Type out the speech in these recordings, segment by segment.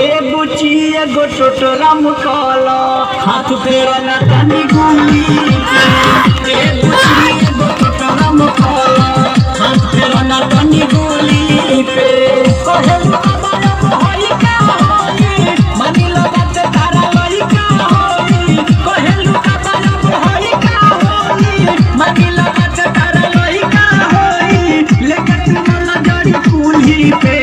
ए बुची एगो टोटरम कला हाथ फेरा ना तनी गुली ए बुची एगो टोटरम कला हाथ फेरा ना तनी गुली पे कहे बाबा होई का होई मनी लगत तारा लई का होई कहे बाबा होई का होई मनी लगत तारा लई का होई लेके तुम लजड़ी कुली पे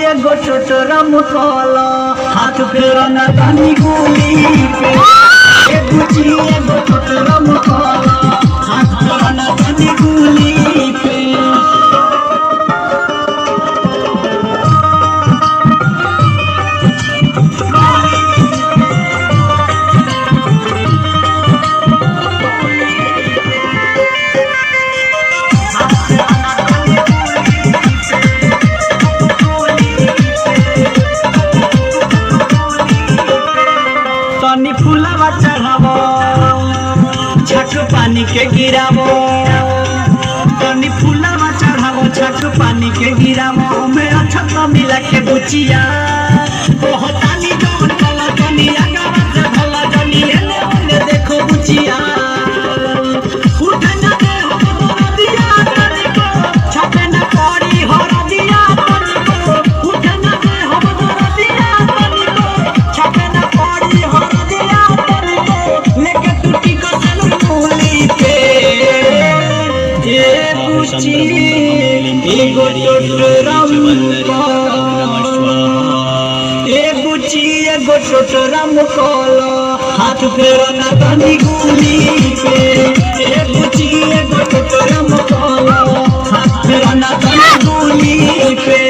एगो टोटरम कला हाथ फेरा ना तनी गुली पे ए बुची एगो टोटरम कला हाथ फेरा ना तनी गुली पे तनी फूलवा चढ़ावो छक पानी के गिरावो तनी फूलवा चढ़ावो छक पानी के गिरावो में अच्छा तो मिला के बुचिया ओहो तानी जौन कला तनी आगावा से भला जनी एने ओने देखो बुचिया उठे ना दे हो दिया तनी को छपे ना पड़ी हो दिया तनी को उठे ना दे हो दिया तनी को छपे ना पड़ी हो लेके टूटी को चलो बोली पे ए बुची एगो टोटरम ए बुची एगो टोटरम कला हाथ फेरा ना तनी गुली पे ए बुची एगो टोटरम कला हाथ फेरा ना तनी गुली पे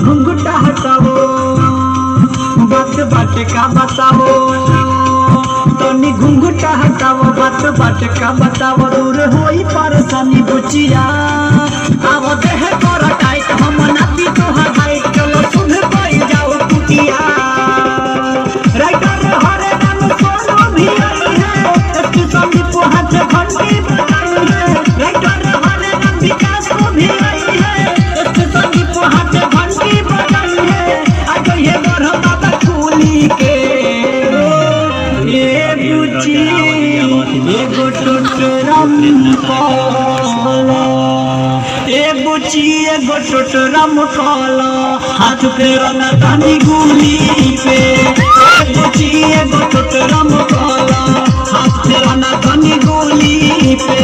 घुंघटा हटाओ बात बात का बताओ तनी घुंघटा हटाओ बात बात का बताओ दूर होई परेशानी बुचिया अब देह कर टाइट हम नाती तो हाइट चलो सुध पाई जाओ कुटिया राइटर हरे नाम सोनो भी आई है एक संगी पोहाच घंटी बजाई है राइटर हरे नाम विकास को भी आई है एक संगी पोहाच घंटी एगो टोटरम कला ए बुची एगो टोटरम कला हाथ फेरा ना तनी गुली पे ए बुची एगो टोटरम कला हाथ फेरा ना तनी गुली पे।